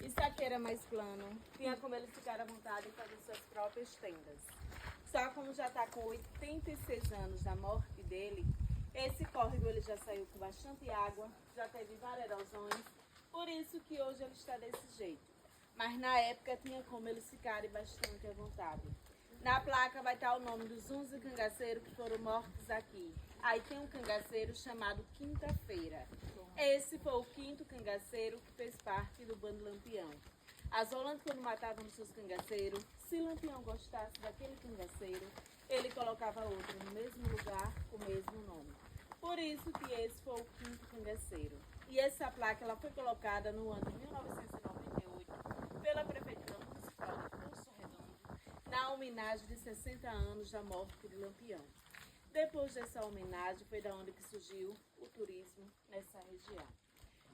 Isso aqui era mais plano, tinha como eles ficaram à vontade em fazer suas próprias tendas. Só como já está com 86 anos da morte dele, esse córrego ele já saiu com bastante água, já teve várias erosões, por isso que hoje ele está desse jeito. Mas na época tinha como eles ficarem bastante à vontade. Na placa vai estar o nome dos 11 cangaceiros que foram mortos aqui. Aí tem um cangaceiro chamado Quinta-feira. Esse foi o quinto cangaceiro que fez parte do bando Lampião. As Holandas, quando matavam os seus cangaceiros, se Lampião gostasse daquele cangaceiro, ele colocava outro no mesmo lugar, com o mesmo nome. Por isso que esse foi o quinto cangaceiro. E essa placa ela foi colocada no ano de 1998 pela Prefeitura Municipal de Poço Redondo, na homenagem de 60 anos da morte de Lampião. Depois dessa homenagem foi da onde que surgiu o turismo nessa região.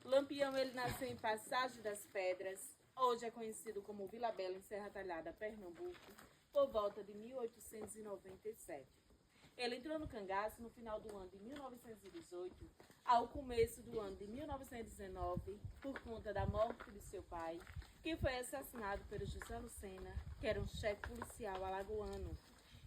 Lampião ele nasceu em Passagem das Pedras, hoje é conhecido como Vila Bela, em Serra Talhada, Pernambuco, por volta de 1897. Ele entrou no cangaço no final do ano de 1918, ao começo do ano de 1919, por conta da morte de seu pai, que foi assassinado pelo José Lucena, que era um chefe policial alagoano.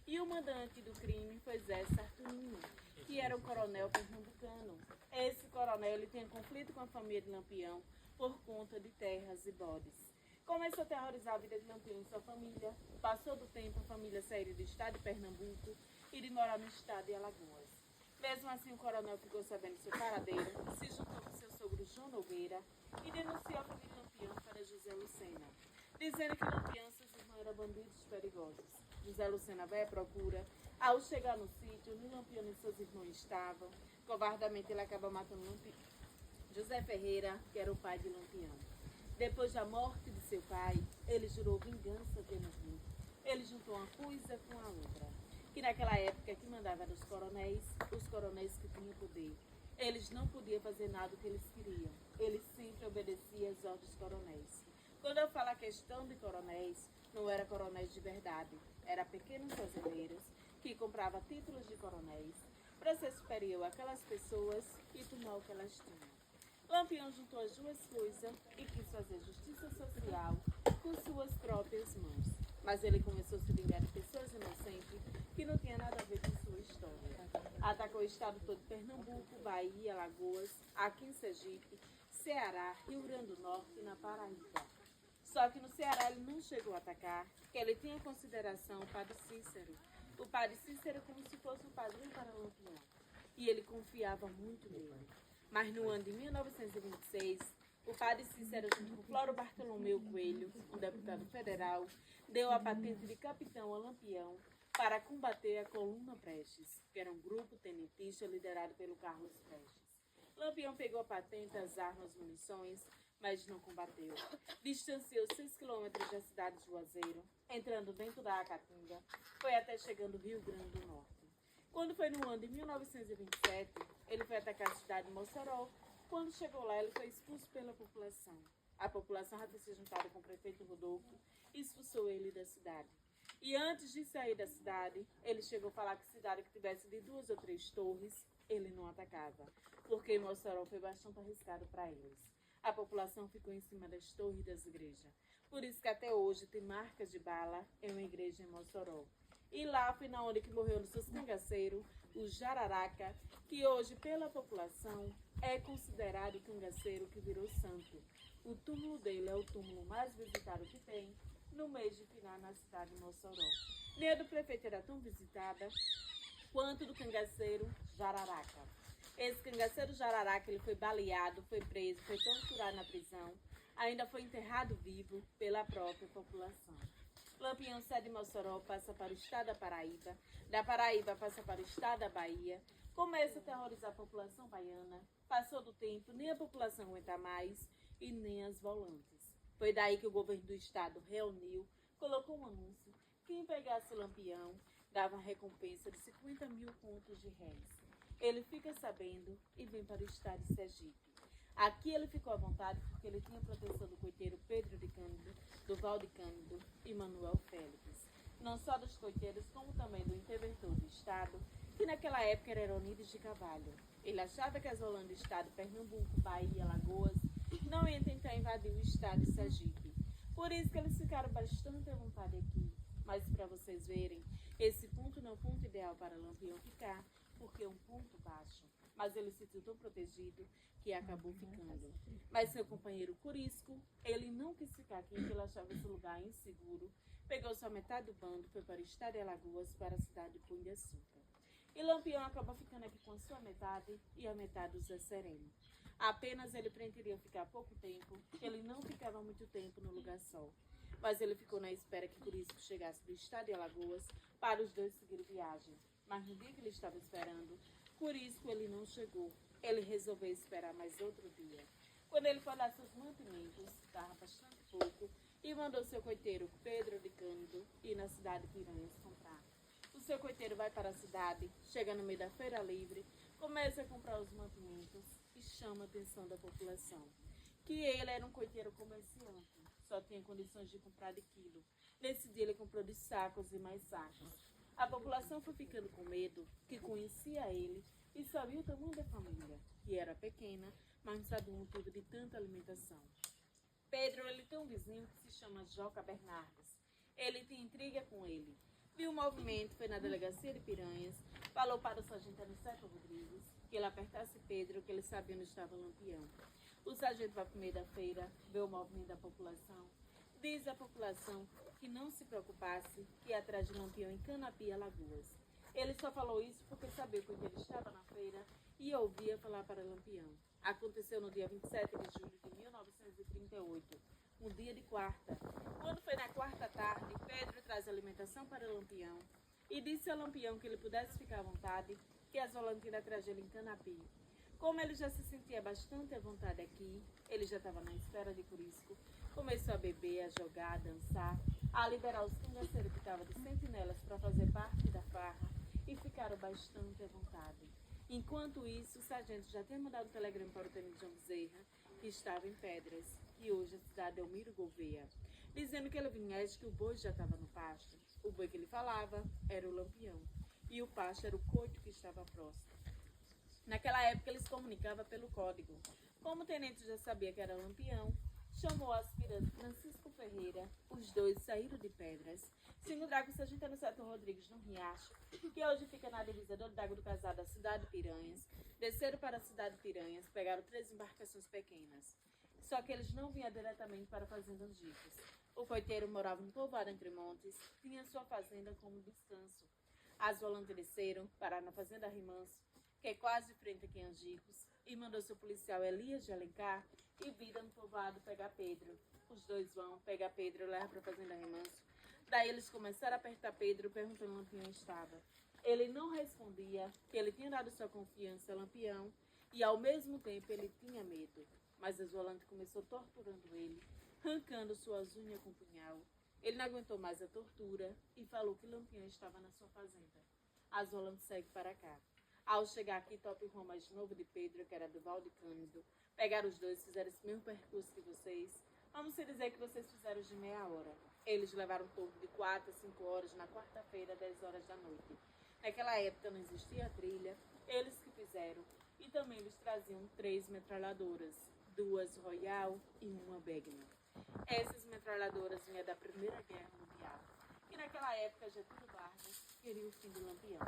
E o mandante do crime foi Zé Sartunino, que era um coronel pernambucano. Esse coronel ele tinha conflito com a família de Lampião por conta de terras e bodes. Começou a terrorizar a vida de Lampião e sua família. Passou do tempo, a família saiu do estado de Pernambuco e de morar no estado de Alagoas. Mesmo assim, o coronel ficou sabendo seu paradeiro, se juntou com seu sogro João Nogueira e denunciou a família Lampião para José Lucena, dizendo que Lampião e seus irmãos eram bandidos perigosos. José Lucena vai à procura. Ao chegar no sítio, onde Lampião e seus irmãos estavam, covardamente ele acaba matando José Ferreira, que era o pai de Lampião. Depois da morte de seu pai, ele jurou vingança apenas muito. Ele juntou uma coisa com a outra, que naquela época que mandava era os coronéis que tinham poder. Eles não podiam fazer nada do que eles queriam. Eles sempre obedeciam às ordens dos coronéis. Quando eu falo a questão de coronéis, não era coronéis de verdade, era pequenos fazendeiros que compravam títulos de coronéis para ser superior àquelas pessoas e tomar o que elas tinham. Lampião juntou as duas coisas e quis fazer justiça social com suas próprias mãos. Mas ele começou a se vingar de pessoas inocentes que não tinham nada a ver com sua história. Atacou o estado todo de Pernambuco, Bahia, Alagoas, aqui em Sergipe, Ceará, Rio Grande do Norte e na Paraíba. Só que no Ceará ele não chegou a atacar, porque ele tinha consideração o padre Cícero. O padre Cícero como se fosse um padrinho para Lampião. E ele confiava muito nele. Mas no ano de 1926, o padre Cícero, junto com Floro Bartolomeu Coelho, um deputado federal, deu a patente de capitão a Lampião para combater a Coluna Prestes, que era um grupo tenentista liderado pelo Carlos Prestes. Lampião pegou a patente, as armas, munições, mas não combateu. Distanciou 6 quilômetros da cidade de Juazeiro, entrando dentro da Acatinga, foi até chegando ao Rio Grande do Norte. Quando foi no ano de 1927, ele foi atacar a cidade de Mossoró. Quando chegou lá, ele foi expulso pela população. A população já tinha se juntado com o prefeito Rodolfo e expulsou ele da cidade. E antes de sair da cidade, ele chegou a falar que cidade que tivesse de 2 ou 3 torres, ele não atacava, porque Mossoró foi bastante arriscado para eles. A população ficou em cima das torres das igrejas. Por isso que até hoje tem marcas de bala em uma igreja em Mossoró. E lá foi na onde que morreu nos seus cangaceiros, o Jararaca, que hoje pela população é considerado o cangaceiro que virou santo. O túmulo dele é o túmulo mais visitado que tem no mês de final na cidade de Mossoró. Nem a do prefeito era tão visitada quanto do cangaceiro Jararaca. Esse cangaceiro Jararaca ele foi baleado, foi preso, foi torturado na prisão, ainda foi enterrado vivo pela própria população. Lampião sai de Mossoró, passa para o estado da Paraíba passa para o estado da Bahia, começa a terrorizar a população baiana, passou do tempo, nem a população aguenta mais e nem as volantes. Foi daí que o governo do estado reuniu, colocou um anúncio, quem pegasse Lampião dava uma recompensa de 50 mil contos de réis. Ele fica sabendo e vem para o estado de Sergipe. Aqui ele ficou à vontade porque ele tinha proteção do coiteiro Pedro de Cândido, do Val de Cândido e Manuel Félix. Não só dos coiteiros, como também do interventor do estado, que naquela época era Eronides de Carvalho. Ele achava que as Holandas do estado, Pernambuco, Bahia, Alagoas não ia tentar invadir o estado de Sergipe. Por isso que eles ficaram bastante à vontade aqui. Mas para vocês verem, esse ponto não é o ponto ideal para Lampião ficar, porque é um ponto baixo. Mas ele se sentiu tão protegido que acabou ficando. Mas seu companheiro Curisco, ele não quis ficar aqui, porque ele achava esse lugar inseguro. Pegou só metade do bando, foi para o estado de Alagoas, para a cidade de Pão de Açúcar. E Lampião acabou ficando aqui com a sua metade e a metade do Zé Sereno. Apenas ele pretendia ficar pouco tempo, ele não ficava muito tempo no lugar só. Mas ele ficou na espera que Curisco chegasse do estado de Alagoas para os dois seguirem viagem. Mas no dia que ele estava esperando, Curisco ele não chegou. Ele resolveu esperar mais outro dia. Quando ele foi dar seus mantimentos, estava bastante pouco, e mandou seu coiteiro Pedro de Cândido ir na cidade de Piranhas comprar. O seu coiteiro vai para a cidade, chega no meio da feira livre, começa a comprar os mantimentos e chama a atenção da população. Que ele era um coiteiro comerciante, só tinha condições de comprar de quilo. Nesse dia ele comprou de sacos e mais sacos. A população foi ficando com medo, que conhecia ele e sabia o tamanho da família, que era pequena, mas não sabia o motivo de tanta alimentação. Pedro ele tem um vizinho que se chama Joca Bernardes. Ele tem intriga com ele. Viu o movimento, foi na delegacia de Piranhas, falou para o sargento Aniceto Rodrigues que ele apertasse Pedro, que ele sabia onde estava o Lampião. O sargento vai para o meio da feira, vê o movimento da população, diz à população que não se preocupasse, que ia atrás de Lampião em Canapi, Alagoas. Ele só falou isso porque sabia que ele estava na feira e ouvia falar para Lampião. Aconteceu no dia 27 de julho de 1938, um dia de quarta. Quando foi na quarta tarde, Pedro traz alimentação para Lampião e disse a Lampião que ele pudesse ficar à vontade, que as Volantinas trazem ele em Canapi. Como ele já se sentia bastante à vontade aqui, ele já estava na espera de Curisco, começou a beber, a jogar, a dançar, a liberar os cangaceiros que estavam de sentinelas para fazer parte da farra e ficaram bastante à vontade. Enquanto isso, o sargento já tinha mandado um telegrama para o tenente João Bezerra, que estava em Pedras, e hoje a cidade é Elmiro Gouveia, dizendo que ele vinhese que o boi já estava no pasto. O boi que ele falava era o Lampião, e o pasto era o coito que estava próximo. Naquela época eles comunicavam pelo código. Como o tenente já sabia que era Lampião, chamou o aspirante Francisco Ferreira, os dois saíram de Pedras, se encontraram com o sargento Aniceto Rodrigues no Riacho, que hoje fica na divisa do Dago do Casal da cidade de Piranhas, desceram para a cidade de Piranhas, pegaram 3 embarcações pequenas. Só que eles não vinham diretamente para a fazenda Angicos. O coiteiro morava no povoado Entre Montes, tinha sua fazenda como descanso. As volantes desceram, pararam na fazenda Rimanso, que é quase de frente aqui em Angicos, e mandou seu policial Elias de Alencar e vida no povoado pegar Pedro. Os dois vão pegar Pedro e levar para a fazenda Rimanso. Daí eles começaram a apertar Pedro, perguntando onde Lampião estava. Ele não respondia, que ele tinha dado sua confiança a Lampião e ao mesmo tempo ele tinha medo. Mas as volantes começou torturando ele, arrancando suas unhas com punhal. Ele não aguentou mais a tortura e falou que Lampião estava na sua fazenda. As volantes seguem para cá. Ao chegar aqui, topa o irmão mais novo de Pedro, que era do Valde Cândido, pegaram os dois, fizeram esse mesmo percurso que vocês. Vamos dizer que vocês fizeram de meia hora. Eles levaram um pouco de 4 a 5 horas na quarta-feira, 10 horas da noite. Naquela época não existia trilha, eles que fizeram. E também eles traziam 3 metralhadoras, 2 Royal e 1 Begna. Essas metralhadoras vinham da Primeira Guerra Mundial. E naquela época Getúlio Vargas queria o fim do Lampião.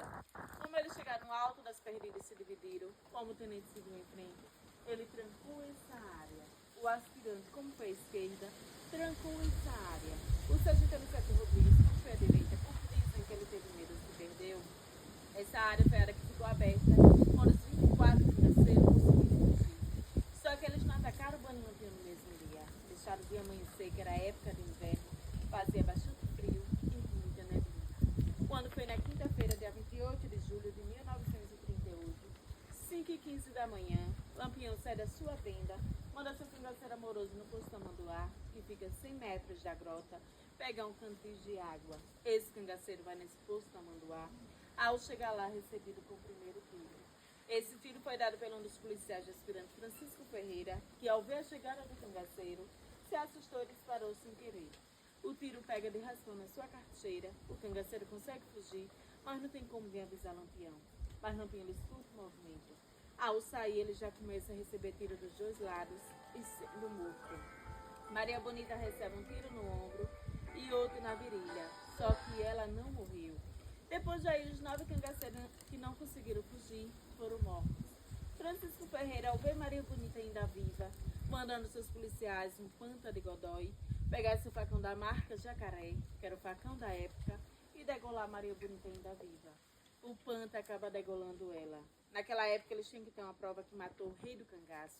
Como eles chegaram no alto das perdidas e se dividiram, como o tenente seguiu em frente, ele trancou essa área. O aspirante, como foi à esquerda, trancou essa área. O sargento Aniceto Rodrigues, como foi à direita, porque dizem que ele teve medo e se perdeu, essa área foi a área que ficou aberta, onde os 24 financeiros conseguiram fugir. Só que eles não atacaram o bando Lampião no mesmo dia. Deixaram o dia amanhecer, que era a época de inverno, fazia bastante frio e muita neblina. Quando foi na quinta-feira, dia 28 de julho de 1938, 5h15 da manhã, Lampião sai da sua tenda, manda seu cangaceiro amoroso no posto Tamanduá, que fica a 100 metros da grota, pegar um cantil de água. Esse cangaceiro vai nesse posto Tamanduá, ao chegar lá recebido com o primeiro tiro. Esse tiro foi dado pelo um dos policiais de aspirante Francisco Ferreira, que ao ver a chegada do cangaceiro, se assustou e disparou sem querer. O tiro pega de raspão na sua carteira, o cangaceiro consegue fugir, mas não tem como vir avisar Lampião. Mas Lampião ele escuta o movimento. Ao sair, ele já começa a receber tiro dos dois lados e sendo morto. Maria Bonita recebe um tiro no ombro e outro na virilha, só que ela não morreu. Depois daí, os 9 cangaceiros que não conseguiram fugir foram mortos. Francisco Ferreira, ao ver Maria Bonita ainda viva, mandando seus policiais, um panta de Godói, pegar seu facão da marca Jacaré, que era o facão da época, e degolar Maria Bonita ainda viva. O panta acaba degolando ela. Naquela época, eles tinham que ter uma prova que matou o rei do cangaço.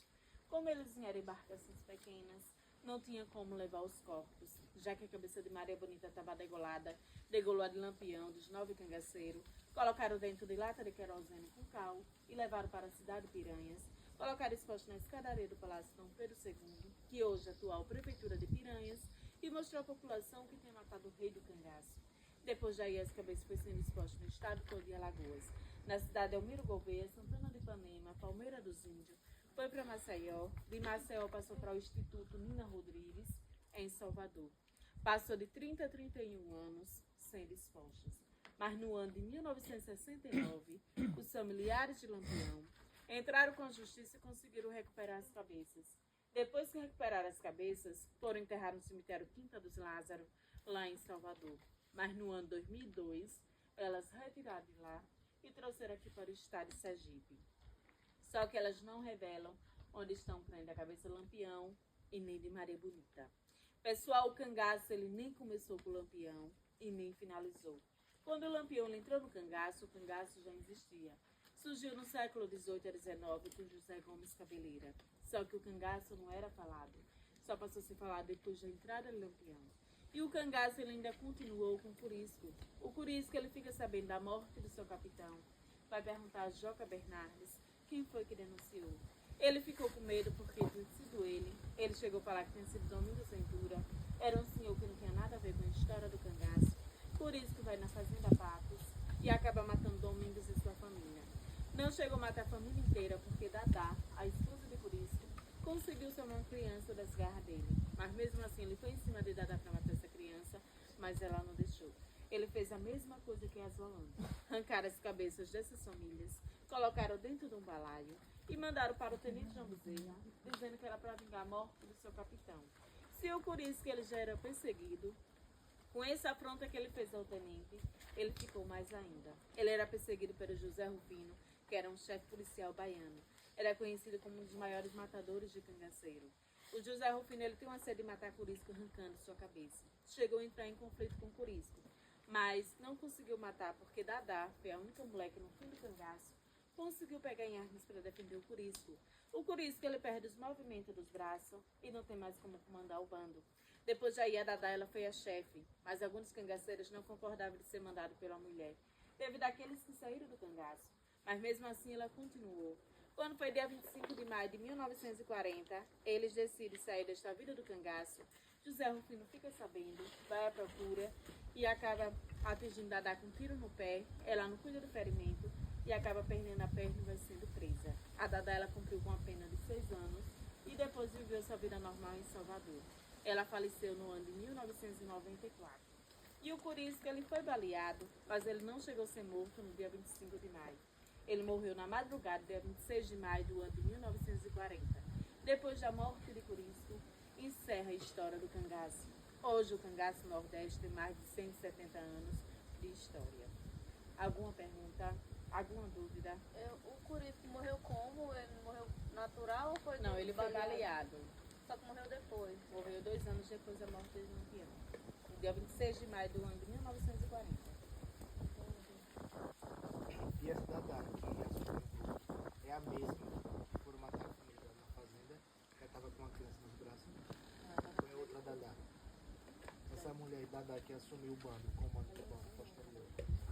Como eles eram embarcações pequenas, não tinha como levar os corpos, já que a cabeça de Maria Bonita estava degolada, degolou a de Lampião, dos 9 cangaceiros, colocaram dentro de lata de querosene com cal e levaram para a cidade de Piranhas, colocaram exposto na escadaria do Palácio Dom Pedro II, que hoje é a atual Prefeitura de Piranhas, e mostrou à população que tinha matado o rei do cangaço. Depois daí, as cabeças foram sendo expostas no estado todo de Alagoas, na cidade de Elmiro Gouveia, Santana de Ipanema, Palmeira dos Índios, foi para Maceió, de Maceió passou para o Instituto Nina Rodrigues, em Salvador. Passou de 30 a 31 anos sendo expostas. Mas no ano de 1969, os familiares de Lampião entraram com a justiça e conseguiram recuperar as cabeças. Depois que recuperaram as cabeças, foram enterrar no cemitério Quinta dos Lázaro, lá em Salvador. Mas no ano 2002, elas retiraram de lá e trouxeram aqui para o estado de Sergipe. Só que elas não revelam onde estão prendendo a cabeça do Lampião e nem de Maria Bonita. Pessoal, o cangaço ele nem começou com o Lampião e nem finalizou. Quando o Lampião entrou no cangaço, o cangaço já existia. Surgiu no século XVIII a XIX com José Gomes Cabeleira. Só que o cangaço não era falado. Só passou a ser falado depois da entrada do Lampião. E o cangaço ele ainda continuou com o Curisco. O Curisco ele fica sabendo da morte do seu capitão. Vai perguntar a Joca Bernardes quem foi que denunciou. Ele ficou com medo porque tinha sido ele. Ele chegou a falar que tinha sido Domingos Ventura. Era um senhor que não tinha nada a ver com a história do cangaço. Por isso que vai na Fazenda Patos e acaba matando Domingos e sua família. Não chegou a matar a família inteira porque Dadá, a esposa de Curisco, conseguiu salvar uma criança das garras dele. Mas mesmo assim ele foi em cima de Dadá para matar essa criança, mas ela não deixou. Ele fez a mesma coisa que as Holanda. Arrancaram as cabeças dessas famílias, colocaram dentro de um balaio e mandaram para o tenente João Bezerra, dizendo que era para vingar a morte do seu capitão. Se o Curisco ele já era perseguido, com essa afronta que ele fez ao tenente, ele ficou mais ainda. Ele era perseguido pelo José Rufino, que era um chefe policial baiano. Era conhecido como um dos maiores matadores de cangaceiro. O José Rufino ele tem uma sede de matar Curisco arrancando sua cabeça. Chegou a entrar em conflito com Curisco, mas não conseguiu matar porque Dadá foi a única moleque no fim do cangaço, conseguiu pegar em armas para defender o Curisco. O Curisco ele perde os movimentos dos braços e não tem mais como comandar o bando. Depois de aí a Dadá ela foi a chefe, mas alguns cangaceiros não concordavam de ser mandado pela mulher. Teve daqueles que saíram do cangaço, mas mesmo assim ela continuou. Quando foi dia 25 de maio de 1940, eles decidem sair desta vida do cangaço. José Rufino fica sabendo, vai à procura e acaba atingindo Dadá com um tiro no pé. Ela não cuida do ferimento e acaba perdendo a perna e vai sendo presa. A Dadá ela cumpriu com a pena de 6 anos e depois viveu sua vida normal em Salvador. Ela faleceu no ano de 1994. E o Curisco ele foi baleado, mas ele não chegou a ser morto no dia 25 de maio. Ele morreu na madrugada, dia 26 de maio do ano de 1940. Depois da morte de Curisco, encerra a história do cangaço. Hoje o cangaço Nordeste tem mais de 170 anos de história. Alguma pergunta? Alguma dúvida? O Curisco morreu como? Ele morreu natural ou foi... Não, ele foi baleado. Só que morreu depois. Morreu 2 anos depois da morte de Lampião. No dia 26 de maio do ano de 1940. E essa Dadá que assumiu é a mesma que foram matar a família na fazenda, que estava com uma criança nos braços. Ou é outra Dadá? Essa mulher Dadá que assumiu o bando, o comando do bando posterior.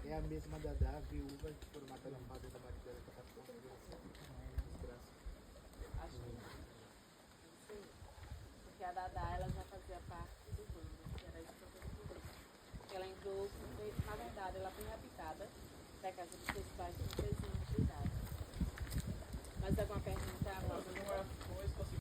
É a mesma Dadá, viúva, que foram matar na fazenda Maridela, que estava com uma criança nos braços. Acho que não. Não sei. Porque a Dadá ela já fazia parte do bando, que era a esposa do Curisco. Ela entrou, na verdade, ela foi habitada da casa dos seus pais com 13 anos de idade. Mas alguma pergunta?